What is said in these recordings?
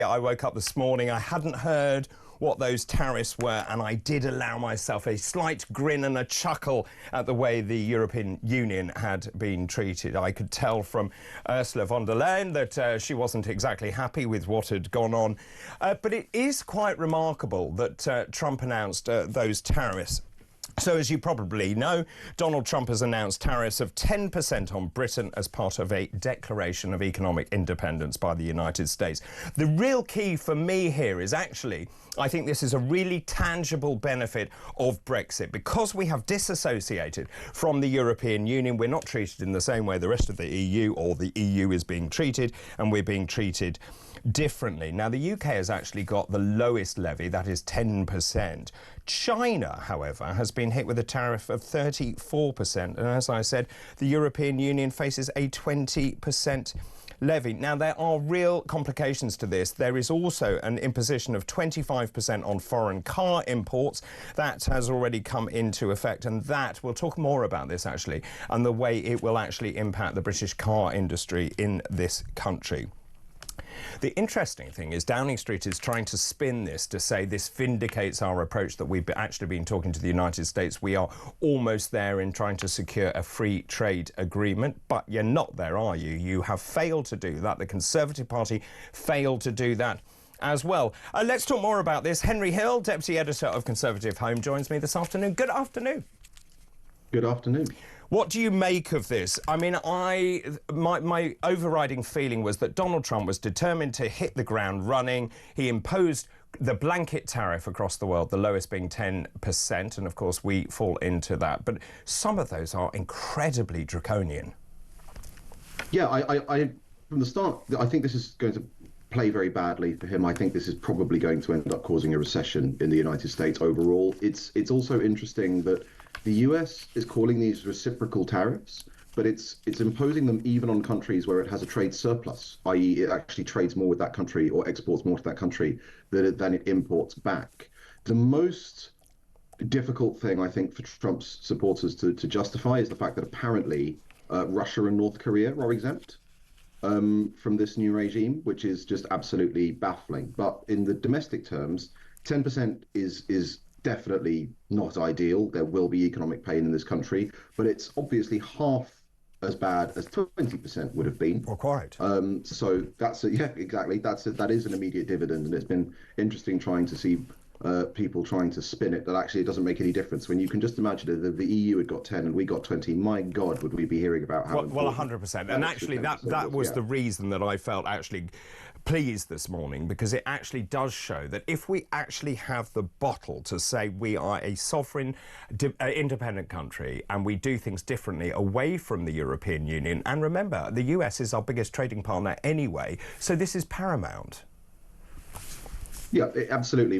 I woke up this morning, I hadn't heard what those tariffs were, and I did allow myself a slight grin and a chuckle at the way the European Union had been treated. I could tell from Ursula von der Leyen that she wasn't exactly happy with what had gone on. But it is quite remarkable that Trump announced those tariffs. So, as you probably know, Donald Trump has announced tariffs of 10% on Britain as part of a declaration of economic independence by the United States. The real key for me here is actually, I think this is a really tangible benefit of Brexit. Because we have disassociated from the European Union, we're not treated in the same way the rest of the EU, or the EU is being treated, and we're being treated differently. Now, the UK has actually got the lowest levy, that is 10%. China, however, has been hit with a tariff of 34%. And as I said, the European Union faces a 20% levy. Now, there are real complications to this. There is also an imposition of 25% on foreign car imports. That has already come into effect, and that, we'll talk more about this actually, and the way it will actually impact the British car industry in this country. The interesting thing is Downing Street is trying to spin this to say this vindicates our approach that we've actually been talking to the United States. We are almost there in trying to secure a free trade agreement, but you're not there, are you? You have failed to do that. The Conservative Party failed to do that as well. Let's talk more about this. Henry Hill, Deputy Editor of Conservative Home, joins me this afternoon. Good afternoon. Good afternoon. What do you make of this? I mean, my overriding feeling was that Donald Trump was determined to hit the ground running. He imposed the blanket tariff across the world, the lowest being 10%, and of course we fall into that. But some of those are incredibly draconian. Yeah, I from the start, I think this is going to play very badly for him. I think this is probably going to end up causing a recession in the United States overall. It's also interesting that the US is calling these reciprocal tariffs, but it's imposing them even on countries where it has a trade surplus, i.e. it actually trades more with that country or exports more to that country than it imports back. The most difficult thing, I think, for Trump's supporters to justify is the fact that apparently Russia and North Korea are exempt from this new regime, which is just absolutely baffling. But in the domestic terms, 10% is definitely not ideal. There will be economic pain in this country, but it's obviously half as bad as 20% would have been. Well, quite. So that's yeah, exactly. That is an immediate dividend, and it's been interesting trying to see people trying to spin it that actually it doesn't make any difference. When you can just imagine if the EU had got 10 and we got 20, my God, would we be hearing about how well 100%. And actually that was the reason that I felt actually pleased this morning, because it actually does show that if we actually have the bottle to say we are a sovereign, independent country and we do things differently away from the European Union, and remember, the US is our biggest trading partner anyway, so this is paramount. Yeah, absolutely.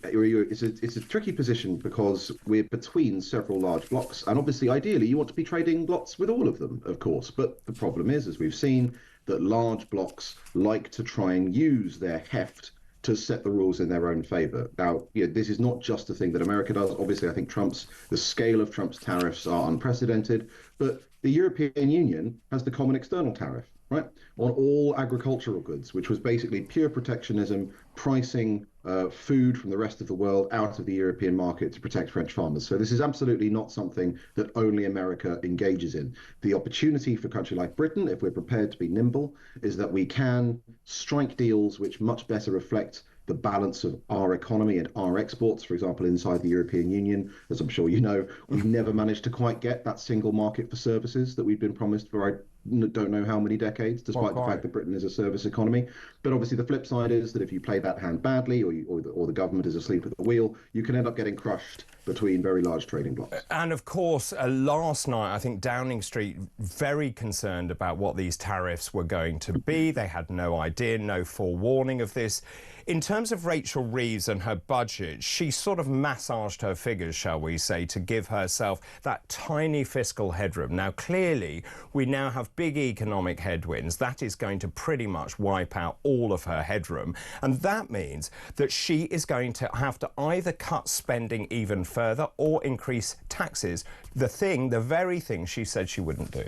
It's a tricky position because we're between several large blocs, and obviously, ideally, you want to be trading lots with all of them, of course. But the problem is, as we've seen, that large blocs like to try and use their heft to set the rules in their own favour. Now, this is not just a thing that America does. Obviously, I think the scale of Trump's tariffs are unprecedented, but the European Union has the common external tariff, right, on all agricultural goods, which was basically pure protectionism, pricing food from the rest of the world out of the European market to protect French farmers. So this is absolutely not something that only America engages in. The opportunity for a country like Britain, if we're prepared to be nimble, is that we can strike deals which much better reflect the balance of our economy and our exports. For example, inside the European Union, as I'm sure you know, we've never managed to quite get that single market for services that we've been promised for I don't know how many decades, despite the fact that Britain is a service economy. But obviously the flip side is that if you play that hand badly, or the government is asleep at the wheel, you can end up getting crushed between very large trading blocs. And of course, last night, I think Downing Street very concerned about what these tariffs were going to be. They had no idea, no forewarning of this. In terms of Rachel Reeves and her budget, she sort of massaged her figures, shall we say, to give herself that tiny fiscal headroom. Now, clearly, we now have big economic headwinds. That is going to pretty much wipe out all of her headroom. And that means that she is going to have to either cut spending even further or increase taxes, the very thing she said she wouldn't do.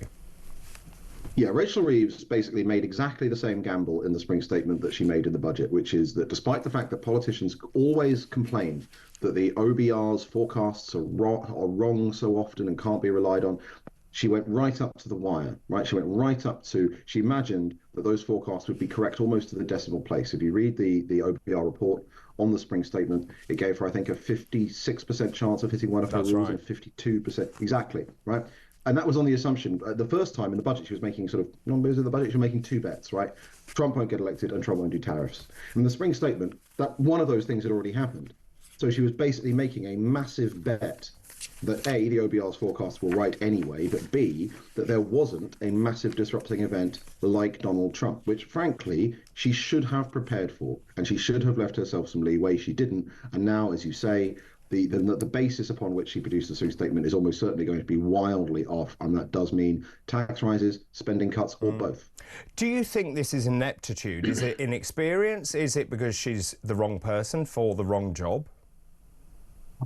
Yeah, Rachel Reeves basically made exactly the same gamble in the spring statement that she made in the budget, which is that despite the fact that politicians always complain that the OBR's forecasts are wrong so often and can't be relied on, she went right up to the wire, right? She went right up to, she imagined that those forecasts would be correct almost to the decimal place. If you read the OBR report on the spring statement, it gave her, I think, a 56% chance of hitting one of her That's rules right. and 52%. Exactly, right? And that was on the assumption the first time in the budget she was making sort of numbers in the budget, she was making two bets, right? Trump won't get elected and Trump won't do tariffs. In the spring statement, that one of those things had already happened. So she was basically making a massive bet that A, the OBR's forecasts were right anyway, but B, that there wasn't a massive disrupting event like Donald Trump, which frankly she should have prepared for, and she should have left herself some leeway. She didn't, and now, as you say, the basis upon which she produced the swing statement is almost certainly going to be wildly off, and that does mean tax rises, spending cuts, or both. Do you think this is ineptitude? Is it inexperience? Is it because she's the wrong person for the wrong job?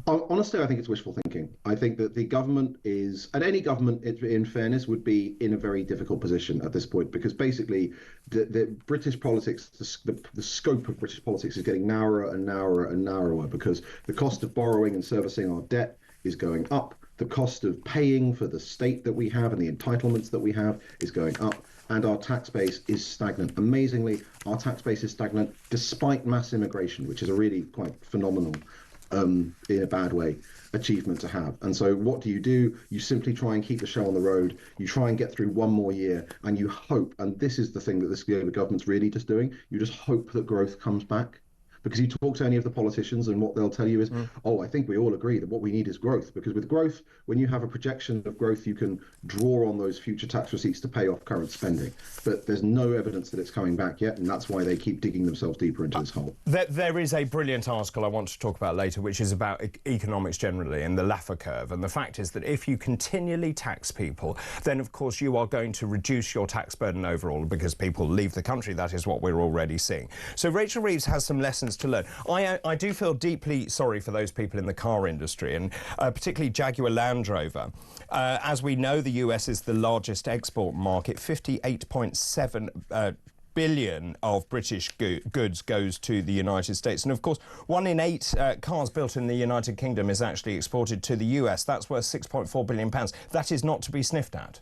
Honestly, I think it's wishful thinking. I think that the government is, and any government, in fairness, would be in a very difficult position at this point because basically the British politics, the scope of British politics is getting narrower and narrower and narrower because the cost of borrowing and servicing our debt is going up. The cost of paying for the state that we have and the entitlements that we have is going up. And our tax base is stagnant. Amazingly, our tax base is stagnant despite mass immigration, which is a really quite phenomenal in a bad way, achievement to have. And so what do? You simply try and keep the show on the road. You try and get through one more year and you hope, and this is the thing that the government's really just doing, you just hope that growth comes back. Because you talk to any of the politicians and what they'll tell you is, oh, I think we all agree that what we need is growth. Because with growth, when you have a projection of growth, you can draw on those future tax receipts to pay off current spending. But there's no evidence that it's coming back yet, and that's why they keep digging themselves deeper into this hole. There is a brilliant article I want to talk about later, which is about economics generally and the Laffer curve. And the fact is that if you continually tax people, then of course you are going to reduce your tax burden overall because people leave the country. That is what we're already seeing. So Rachel Reeves has some lessons to learn. I do feel deeply sorry for those people in the car industry, and particularly Jaguar Land Rover. As we know, the US is the largest export market. 58.7 billion of British goods goes to the United States. And of course, 1 in 8 cars built in the United Kingdom is actually exported to the US. That's worth £6.4 billion. That is not to be sniffed at.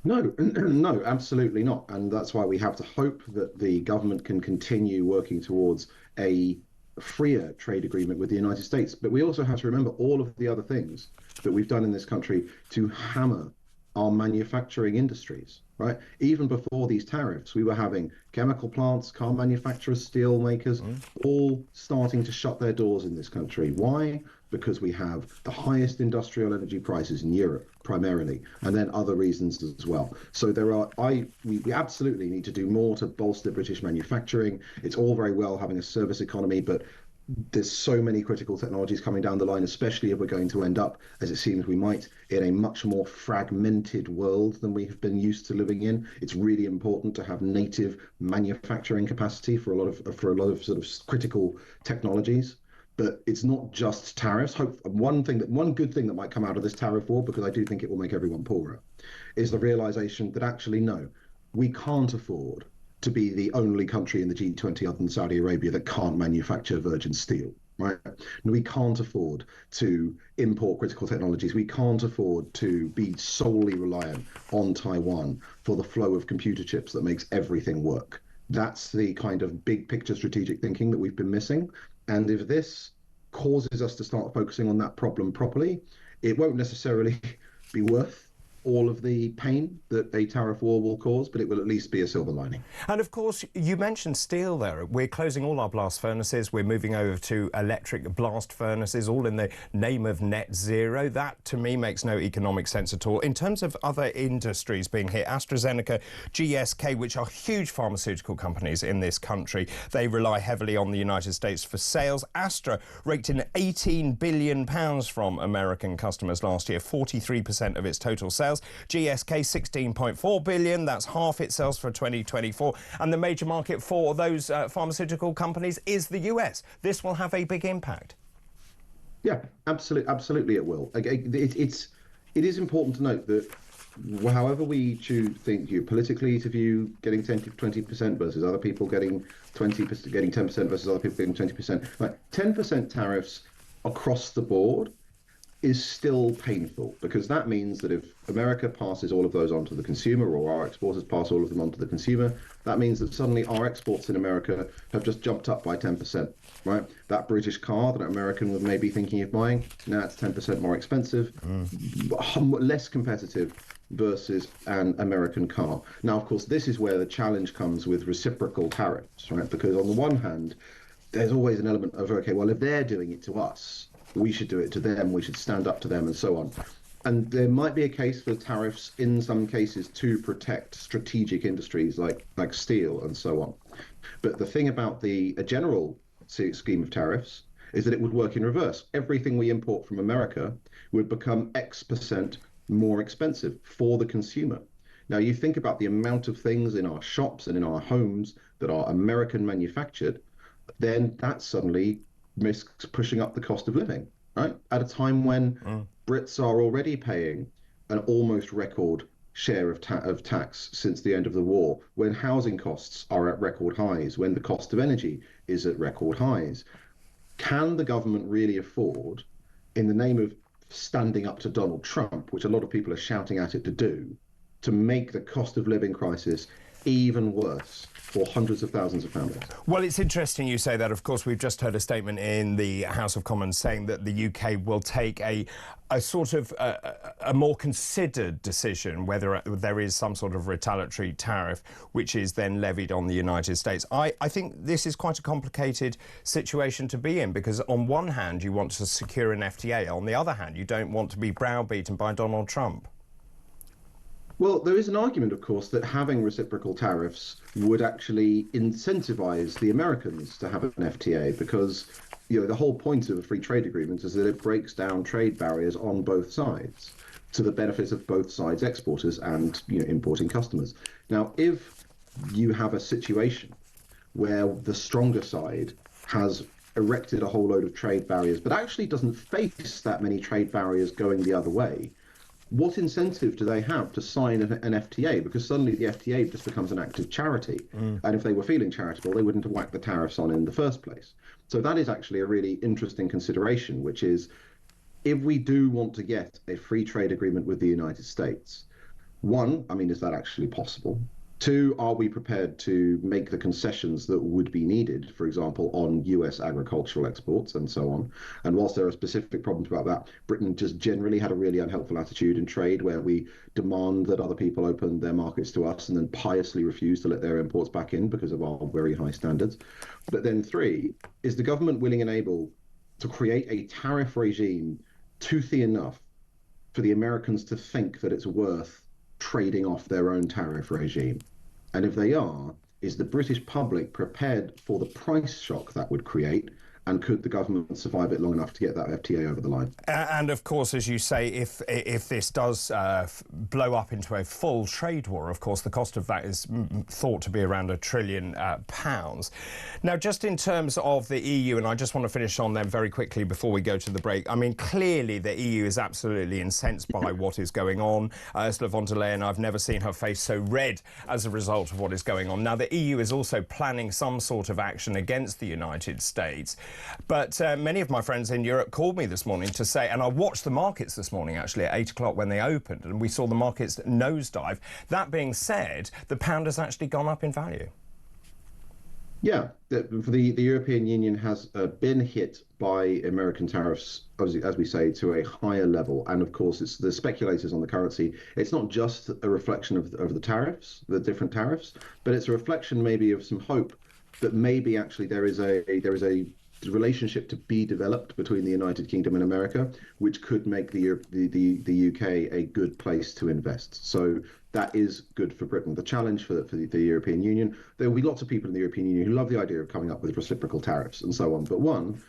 No, no, absolutely not. And that's why we have to hope that the government can continue working towards a freer trade agreement with the United States. But we also have to remember all of the other things that we've done in this country to hammer our manufacturing industries, right? Even before these tariffs, we were having chemical plants, car manufacturers, steel makers, all starting to shut their doors in this country. Why? Because we have the highest industrial energy prices in Europe, primarily, and then other reasons as well. So we absolutely need to do more to bolster British manufacturing. It's all very well having a service economy, but there's so many critical technologies coming down the line, especially if we're going to end up, as it seems we might, in a much more fragmented world than we have been used to living in. It's really important to have native manufacturing capacity for a lot of sort of critical technologies. But it's not just tariffs. One good thing that might come out of this tariff war, because I do think it will make everyone poorer, is the realization that actually, no, we can't afford to be the only country in the G20 other than Saudi Arabia that can't manufacture virgin steel, right? And we can't afford to import critical technologies. We can't afford to be solely reliant on Taiwan for the flow of computer chips that makes everything work. That's the kind of big picture strategic thinking that we've been missing. And if this causes us to start focusing on that problem properly, it won't necessarily be worth all of the pain that a tariff war will cause, but it will at least be a silver lining. And of course, you mentioned steel there. We're closing all our blast furnaces. We're moving over to electric blast furnaces, all in the name of net zero. That, to me, makes no economic sense at all. In terms of other industries being hit, AstraZeneca, GSK, which are huge pharmaceutical companies in this country, they rely heavily on the United States for sales. Astra raked in £18 billion from American customers last year, 43% of its total sales. GSK 16.4 billion, that's half its sales for 2024, and the major market for those pharmaceutical companies is the US. This will have a big impact. Yeah, absolutely it will. It is important to note that however we choose think you politically to view getting 10 to 20% versus other people getting 20%, getting 10% versus other people getting 20%, like 10% tariffs across the board is still painful because that means that if America passes all of those on to the consumer or our exporters pass all of them on to the consumer, that means that suddenly our exports in America have just jumped up by 10%, right? That British car that an American was maybe thinking of buying, now it's 10% more expensive, less competitive versus an American car. Now, of course, this is where the challenge comes with reciprocal tariffs, right? Because on the one hand, there's always an element of, okay, well, if they're doing it to us, we should do it to them, we should stand up to them, and so on. And there might be a case for tariffs in some cases to protect strategic industries like steel and so on. But the thing about a general scheme of tariffs is that it would work in reverse. Everything we import from America would become X% more expensive for the consumer. Now, you think about the amount of things in our shops and in our homes that are American manufactured, then that suddenly risks pushing up the cost of living, right? At a time when Brits are already paying an almost record share of tax since the end of the war, when housing costs are at record highs, when the cost of energy is at record highs. Can the government really afford, in the name of standing up to Donald Trump, which a lot of people are shouting at it to do, to make the cost of living crisis even worse for hundreds of thousands of families? Well, it's interesting you say that. Of course, we've just heard a statement in the House of Commons saying that the UK will take a sort of a more considered decision whether there is some sort of retaliatory tariff which is then levied on the United States. I think this is quite a complicated situation to be in because on one hand you want to secure an FTA, on the other hand you don't want to be browbeaten by Donald Trump. Well, there is an argument, of course, that having reciprocal tariffs would actually incentivize the Americans to have an FTA because, the whole point of a free trade agreement is that it breaks down trade barriers on both sides to the benefits of both sides' exporters and, importing customers. Now, if you have a situation where the stronger side has erected a whole load of trade barriers, but actually doesn't face that many trade barriers going the other way, what incentive do they have to sign an FTA? Because suddenly the FTA just becomes an act of charity. And if they were feeling charitable, they wouldn't have whacked the tariffs on in the first place. So that is actually a really interesting consideration, which is if we do want to get a free trade agreement with the United States, one, I mean, is that actually possible? Two, are we prepared to make the concessions that would be needed, for example, on US agricultural exports and so on? And whilst there are specific problems about that, Britain just generally had a really unhelpful attitude in trade where we demand that other people open their markets to us and then piously refuse to let their imports back in because of our very high standards. But then three, is the government willing and able to create a tariff regime toothy enough for the Americans to think that it's worth trading off their own tariff regime? And if they are, is the British public prepared for the price shock that would create? And could the government survive it long enough to get that FTA over the line? And of course, as you say, if this does blow up into a full trade war, of course, the cost of that is thought to be around £1 trillion. Now, just in terms of the EU, and I just want to finish on them very quickly before we go to the break. I mean, clearly the EU is absolutely incensed by what is going on. Ursula von der Leyen, I've never seen her face so red as a result of what is going on. Now, the EU is also planning some sort of action against the United States. But many of my friends in Europe called me this morning to say, and I watched the markets this morning actually at 8 o'clock when they opened, and we saw the markets nosedive. That being said, the pound has actually gone up in value. Yeah, the European Union has been hit by American tariffs, as we say, to a higher level. And of course, it's the speculators on the currency. It's not just a reflection of the tariffs, the different tariffs, but it's a reflection maybe of some hope that maybe actually there is a relationship to be developed between the United Kingdom and America, which could make the UK a good place to invest. So that is good for Britain. The challenge for the European Union, there will be lots of people in the European Union who love the idea of coming up with reciprocal tariffs and so on. But one,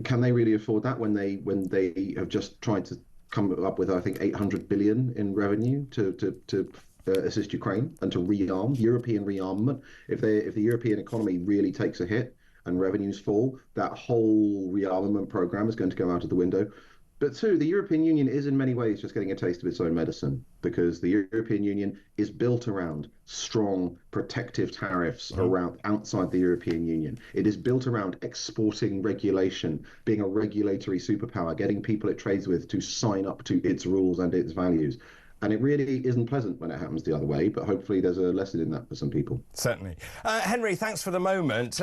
can they really afford that when they have just tried to come up with, I think, 800 billion in revenue to assist Ukraine and to rearm, European rearmament? If the European economy really takes a hit and revenues fall, that whole rearmament program is going to go out of the window. But two, the European Union is in many ways just getting a taste of its own medicine because the European Union is built around strong protective tariffs around outside the European Union. It is built around exporting regulation, being a regulatory superpower, getting people it trades with to sign up to its rules and its values. And it really isn't pleasant when it happens the other way, but hopefully there's a lesson in that for some people. Certainly. Henry, thanks for the moment.